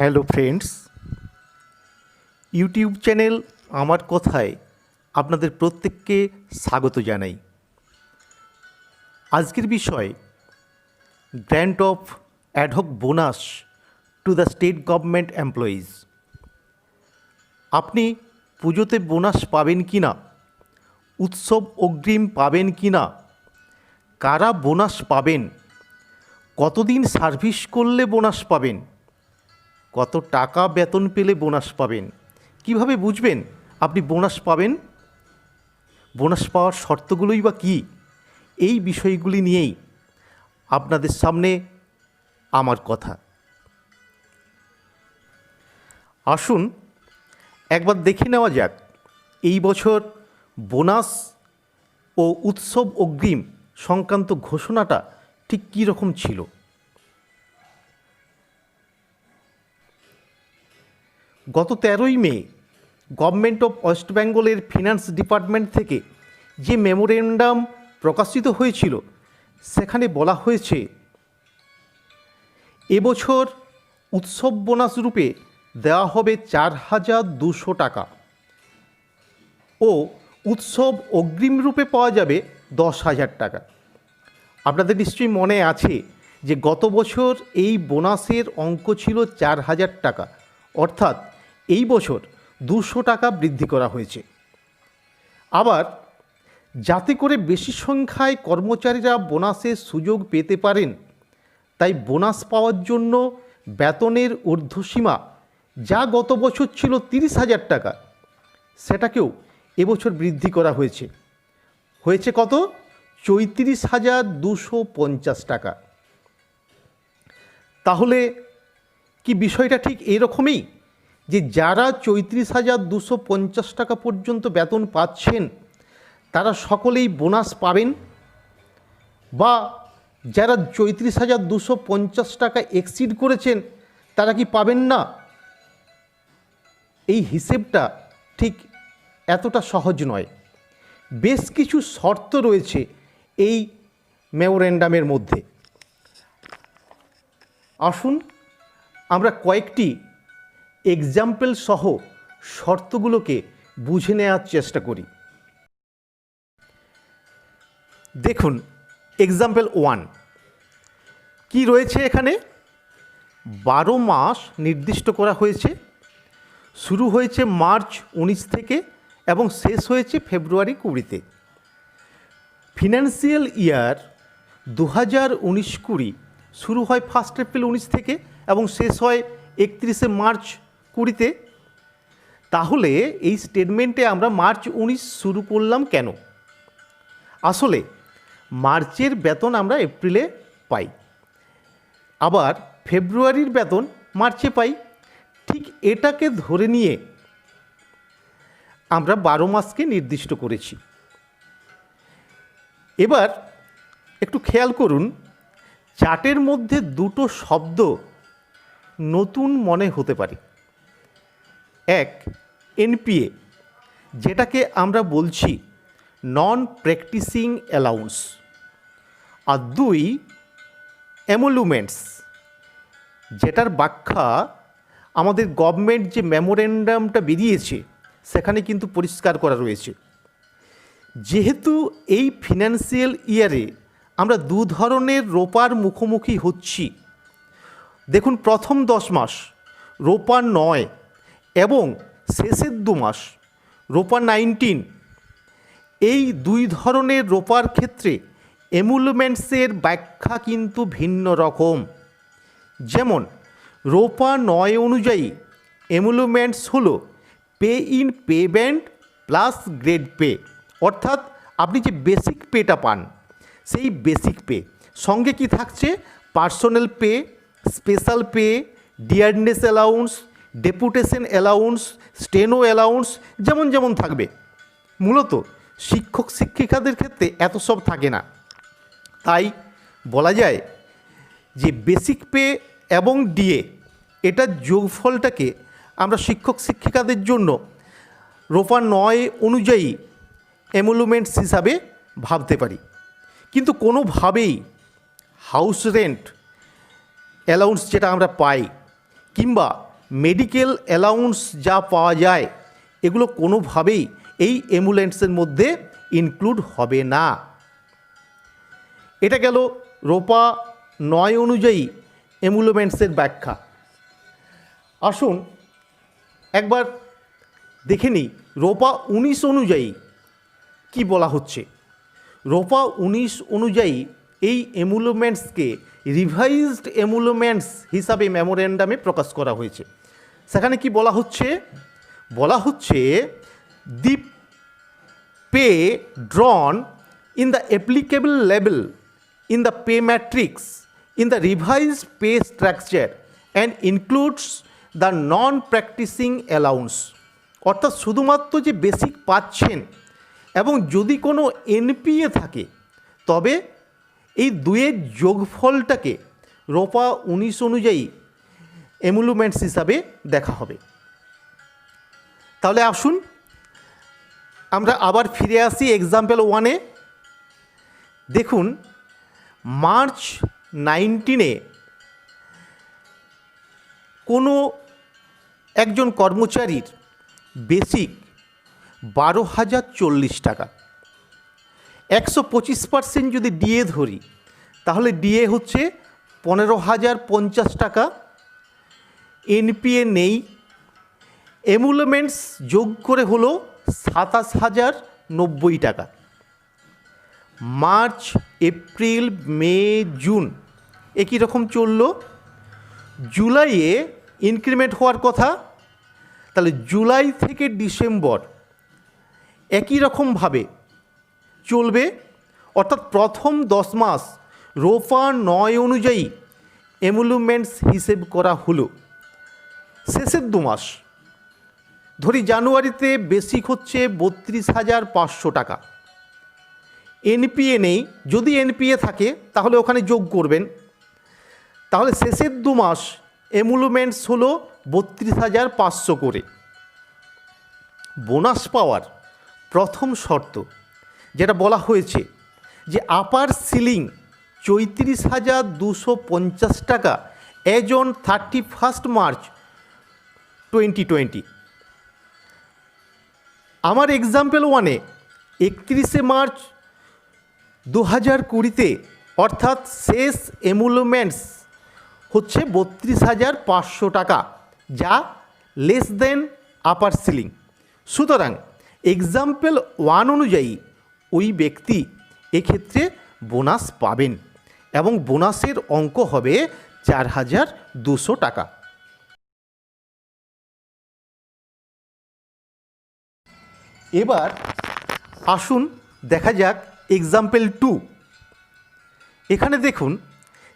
Hello friends, YouTube channel আমার কথায় আপনাদের প্রত্যেককে স্বাগত জানাই। আজকের বিষয় grant of ad hoc bonus to the state government employees. আপনি পুজোতে বোনাস পাবেন কি না, উৎসব অগ্রিম পাবেন কি না, কারা বোনাস পাবেন, কতদিন সার্ভিস করলে বোনাস পাবেন, কত টাকা বেতন পেলে বোনাস পাবেন, কিভাবে বুঝবেন আপনি বোনাস পাবেন, বোনাস পাওয়ার শর্তগুলোই বা কী, এই বিষয়গুলি নিয়েই আপনাদের সামনে আমার কথা। আসুন একবার দেখে নেওয়া যাক এই বছর বোনাস ও উৎসব অগ্রিম সংক্রান্ত ঘোষণাটা ঠিক কী রকম ছিল। গত 13ই মে গভর্নমেন্ট অফ ওয়েস্ট বেঙ্গলের ফিনান্স ডিপার্টমেন্ট থেকে যে মেমোরেন্ডাম প্রকাশিত হয়েছিল সেখানে বলা হয়েছে এবছর উৎসব বোনাস রূপে দেওয়া হবে 4,200 টাকা ও উৎসব অগ্রিম রূপে পাওয়া যাবে 10,000 টাকা। আপনাদের নিশ্চয়ই মনে আছে যে গত বছর এই বোনাসের অঙ্ক ছিল 4,000 টাকা, অর্থাৎ এই বছর 200 টাকা বৃদ্ধি করা হয়েছে। আবার যাতে করে বেশি সংখ্যায় কর্মচারীরা বোনাসের সুযোগ পেতে পারেন, তাই বোনাস পাওয়ার জন্য বেতনের ঊর্ধ্বসীমা যা গত বছর ছিল 30,000 টাকা, সেটাকেও এবছর বৃদ্ধি করা হয়েছে। হয়েছে কত? 34,250 টাকা। তাহলে কি বিষয়টা ঠিক এরকমই যে যারা 34,250 টাকা পর্যন্ত বেতন পাচ্ছেন তারা সকলেই বোনাস পাবেন, বা যারা 34,250 টাকা এক্সিড করেছেন তারা কি পাবেন না? এই হিসেবটা ঠিক এতটা সহজ নয়। বেশ কিছু শর্ত রয়েছে এই মেমোরেন্ডামের মধ্যে। আসুন আমরা কয়েকটি এক্সাম্পল সহ শর্তগুলোকে বুঝে নেওয়ার চেষ্টা করি। দেখুন এক্সাম্পল 1 কি রয়েছে এখানে। 12 মাস নির্দিষ্ট করা হয়েছে, শুরু হয়েছে মার্চ 19 থেকে এবং শেষ হয়েছে ফেব্রুয়ারি 20-তে। ফিনান্সিয়াল ইয়ার 2019-20 শুরু হয় 1 এপ্রিল 19 থেকে এবং শেষ হয় 31 মার্চ 20-তে। তাহলে এই স্টেটমেন্টে আমরা মার্চ 19 শুরু করলাম কেন? আসলে মার্চের বেতন আমরা এপ্রিলে পাই, আবার ফেব্রুয়ারির বেতন মার্চে পাই। ঠিক এটাকে ধরে নিয়ে আমরা 12 মাসকে নির্দিষ্ট করেছি। এবার একটু খেয়াল করুন, চার্টের মধ্যে দুটো শব্দ নতুন মনে হতে পারে। এক, এনপিএ, যেটাকে আমরা বলছি নন প্র্যাকটিসিং অ্যালাউন্স, আর 2, এমোলুমেন্টস, যেটার ব্যাখ্যা আমাদের গভর্নমেন্ট যে মেমোরেন্ডামটা বেরিয়েছে সেখানে কিন্তু পরিষ্কার করা রয়েছে। যেহেতু এই ফিনান্সিয়াল ইয়ারে আমরা দু ধরনের রোপার মুখোমুখি হচ্ছি, দেখুন প্রথম 10 মাস রোপা 9 এবং শেষের 2 মাস রোপা 19, এই দুই ধরনের রোপার ক্ষেত্রে এমুলমেন্টসের ব্যাখ্যা কিন্তু ভিন্ন রকম। যেমন রোপা 9 অনুযায়ী এমুলমেন্টস হলো pay in pay band plus grade pay, অর্থাৎ আপনি যে বেসিক পেটা পান সেই বেসিক পে সঙ্গে কি থাকছে? Personal pay, special pay, dearness allowance, deputation allowance, steno allowance, যেমন যেমন থাকবে। মূলত শিক্ষক শিক্ষিকাদের ক্ষেত্রে এত সব থাকে না। তাই বলা যায় যে বেসিক পে এবং ডিএ এটার যোগফলটাকে আমরা শিক্ষক শিক্ষিকাদের জন্য রোপা 9 অনুযায়ী এমুলমেন্টস হিসাবে ভাবতে পারি। কিন্তু কোনোভাবেই হাউস রেন্ট অ্যালাউন্স যেটা আমরা পাই কিংবা মেডিকেল অ্যালাউন্স যা পাওয়া যায় এগুলো কোনোভাবেই এই এমুলেন্টসের মধ্যে ইনক্লুড হবে না। এটা গেল রোপা 9 অনুযায়ী এমুলেন্টসের ব্যাখ্যা। আসুন একবার দেখে নিই রোপা 19 অনুযায়ী কি বলা হচ্ছে। রোপা 19 অনুযায়ী এই এমুলেন্টসকে রিভাইজড এমুলেন্টস হিসাবে মেমোরেন্ডামে প্রকাশ করা হয়েছে। সেখানে কি বলা হচ্ছে? বলা হচ্ছে the pay drawn in the applicable level in the pay matrix in the revised pay structure and includes the non practising allowance. অর্থাৎ শুধুমাত্র যে বেসিক পাচ্ছেন এবং যদি কোনো এনপিএ থাকে তবে এই দুয়ের যোগফলটাকে রোপা 19 অনুযায়ী এমুলেন্টস হিসাবে দেখা হবে। তাহলে আসুন আমরা আবার ফিরে আসি এক্সাম্পল 1-এ। দেখুন মার্চ 19-এ কোনো একজন কর্মচারীর বেসিক 12,040 টাকা, 125% যদি ডিএ ধরি তাহলে ডিএ হচ্ছে 15,050 টাকা, এনপিএ নেই, এমুলেন্টস যোগ করে হলো 27,090 টাকা। মার্চ, এপ্রিল, মে, জুন একই রকম চলল। জুলাইয়ে ইনক্রিমেন্ট হওয়ার কথা, তাহলে জুলাই থেকে ডিসেম্বর একই রকমভাবে চলবে। অর্থাৎ প্রথম 10 মাস রোপা 9 অনুযায়ী এমুলেন্টস হিসেব করা হলো। শেষের 2 মাস ধরি জানুয়ারিতে বেসিক হচ্ছে 32,500 টাকা, এনপিএ নেই, যদি এনপিএ থাকে তাহলে ওখানে যোগ করবেন। তাহলে শেষের 2 মাস এমুলেন্টস হলো 32,500 করে। বোনাস পাওয়ার প্রথম শর্ত যেটা বলা হয়েছে যে আপার সিলিং 34,250 টাকা অ্যাজ অন 31 মার্চ 2020। আমার এক্সাম্পল 1-এ 31 মার্চ 2020-তে অর্থাৎ শেষ এমুলেন্টস হচ্ছে 32,500 টাকা, যা লেস দেন আপার সিলিং। সুতরাং এক্সাম্পল 1 অনুযায়ী ওই ব্যক্তি এক্ষেত্রে বোনাস পাবেন এবং বোনাসের অঙ্ক হবে 4,200 টাকা। এবার আসুন দেখা যাক এক্সাম্পল 2। এখানে দেখুন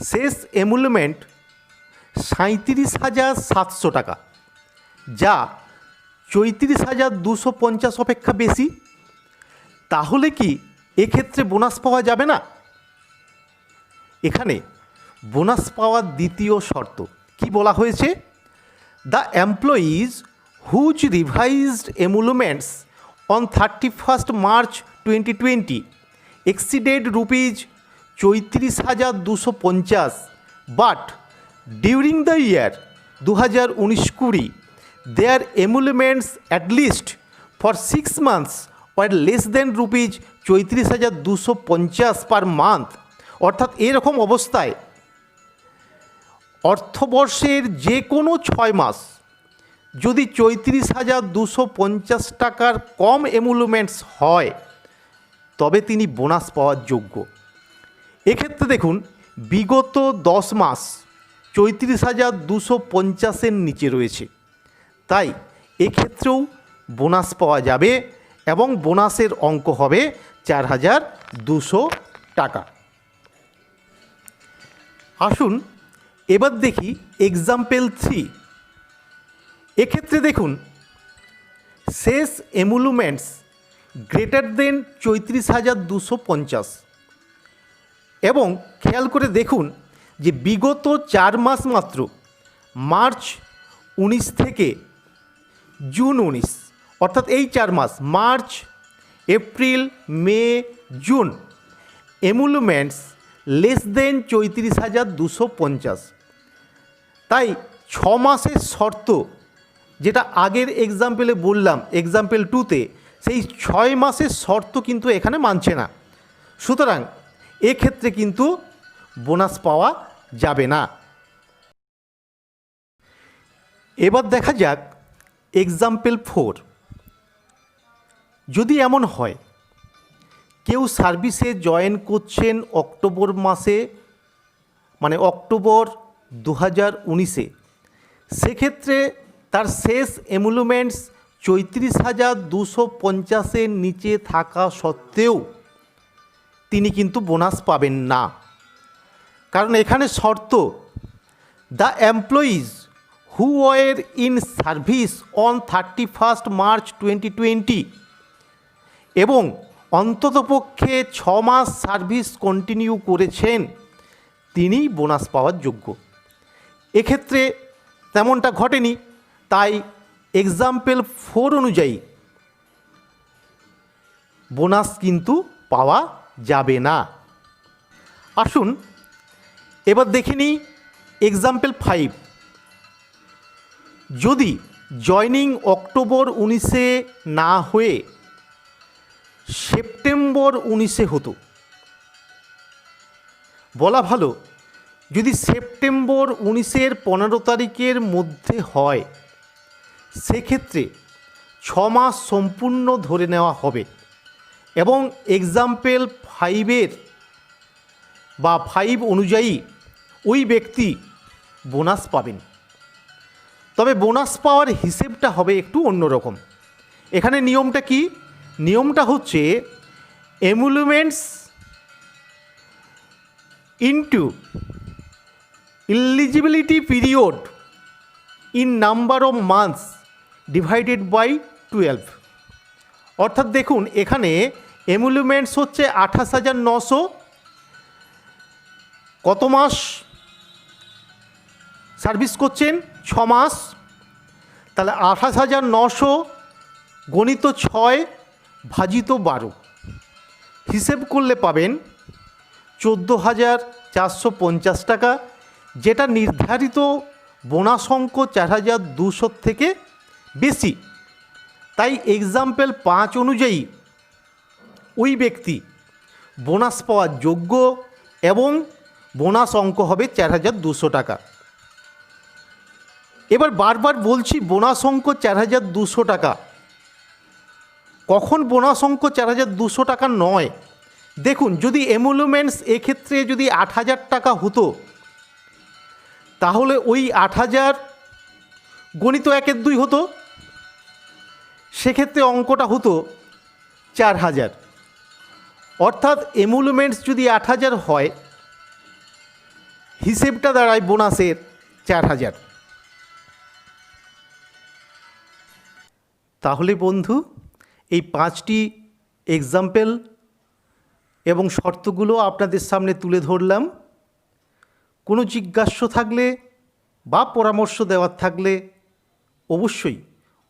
শেষ এমুলেন্ট 37,700 টাকা, যা 34,250 অপেক্ষা বেশি। তাহলে কি এক্ষেত্রে বোনাস পাওয়া যাবে না? এখানে বোনাস পাওয়ার দ্বিতীয় শর্ত কি বলা হয়েছে? The employees whose revised emoluments on 31 March 2020 exceeded rupees 34,250 but during the year 2019-20 their emoluments at least for 6 months were less than rupees 34,250 per month। অর্থাৎ এরকম অবস্থায় অর্থবর্ষের যে কোনো 6 মাস যদি 34,250 টাকার কম এমুলেন্টস হয় তবে তিনি বোনাস পাওয়ার যোগ্য। এক্ষেত্রে দেখুন বিগত 10 মাস 34,250-এর নিচে রয়েছে, তাই এক্ষেত্রেও বোনাস পাওয়া যাবে এবং বোনাসের অঙ্ক হবে 4,200 টাকা। আসুন এবার দেখি এক্সাম্পল 3। এক্ষেত্রে দেখুন শেষ এমুলেন্টস গ্রেটার দেন 34,250 এবং খেয়াল করে দেখুন যে বিগত 4 মাস মাত্র মার্চ 19 থেকে জুন 19, অর্থাৎ এই 4 মাস মার্চ, এপ্রিল, মে, জুন এমুলেন্টস লেস দেন 34,250। তাই মাসের শর্ত, যেটা আগের এক্সাম্পলে বললাম এক্সাম্পল 2তে, সেই 6 মাসের শর্ত কিন্তু এখানে মানছে না। সুতরাং এক্ষেত্রে কিন্তু বোনাস পাওয়া যাবে না। এবার দেখা যাক এক্সাম্পল 4। যদি এমন হয় কেউ সার্ভিসে জয়েন করছেন অক্টোবর মাসে, মানে অক্টোবর 2019-এ, সেক্ষেত্রে তার শেষ এমুলমেন্টস 34,250-এর নিচে থাকা সত্ত্বেও তিনি কিন্তু বোনাস পাবেন না। কারণ এখানে শর্ত, the employees who were in service on 31 March 2020 এবং অন্ততপক্ষে 6 মাস সার্ভিস কন্টিনিউ করেছেন, তিনিই বোনাস পাওয়ার যোগ্য। এক্ষেত্রে তেমনটা ঘটেনি, তাই এক্সাম্পল 4 অনুযায়ী বোনাস কিন্তু পাওয়া যাবে না। আসুন এবার দেখে নিই এক্সাম্পল 5। যদি জয়নিং অক্টোবর 19-এ না হয়ে সেপ্টেম্বর 19-এ হতো, বলা ভালো যদি সেপ্টেম্বর 19-এর 15 তারিখের মধ্যে হয়, সেক্ষেত্রে 6 মাস সম্পূর্ণ ধরে নেওয়া হবে এবং এক্সাম্পল 5-এর বা 5 অনুযায়ী ওই ব্যক্তি বোনাস পাবেন। তবে বোনাস পাওয়ার হিসেবটা হবে একটু অন্যরকম। এখানে নিয়মটা কি? নিয়মটা হচ্ছে emoluments into eligibility period in number of months divided by 12। অর্থাৎ দেখুন এখানে এমুলমেন্টস হচ্ছে 28,900, কত মাস সার্ভিস করছেন? 6 মাস। তাহলে 28,900 গণিত 6 ভাজিত 12 হিসেব করলে পাবেন 14,450 টাকা, যেটা নির্ধারিত বোনাস অঙ্ক 4,200 থেকে বেশি। তাই এক্সাম্পল 5 অনুযায়ী ওই ব্যক্তি বোনাস পাওয়ার যোগ্য এবং বোনাস অঙ্ক হবে 4,200 টাকা। এবার বারবার বলছি বোনাস অঙ্ক 4,200 টাকা। কখন বোনাস অঙ্ক 4,200 টাকা নয়? দেখুন যদি এমুলমেন্টস এক্ষেত্রে যদি 8,000 টাকা হতো, তাহলে ওই 8,000 গণিত 1-2 হতো, সেক্ষেত্রে অঙ্কটা হতো 4,000। অর্থাৎ এমুলমেন্টস যদি 8,000 হয়, হিসেবটা দাঁড়ায় বোনাসের 4,000। তাহলে বন্ধু, এই 5টি এক্সাম্পল এবং শর্তগুলো আপনাদের সামনে তুলে ধরলাম। কোনো জিজ্ঞাসা থাকলে বা পরামর্শ দেওয়ার থাকলে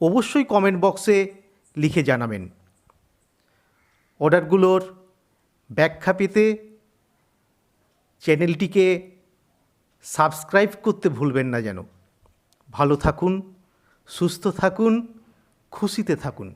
অবশ্যই কমেন্ট বক্সে লিখে জানাবেন। অর্ডারগুলোর ব্যাখ্যা পেতে চ্যানেলটিকে সাবস্ক্রাইব করতে ভুলবেন না যেন। ভালো থাকুন, সুস্থ থাকুন, খুশিতে থাকুন।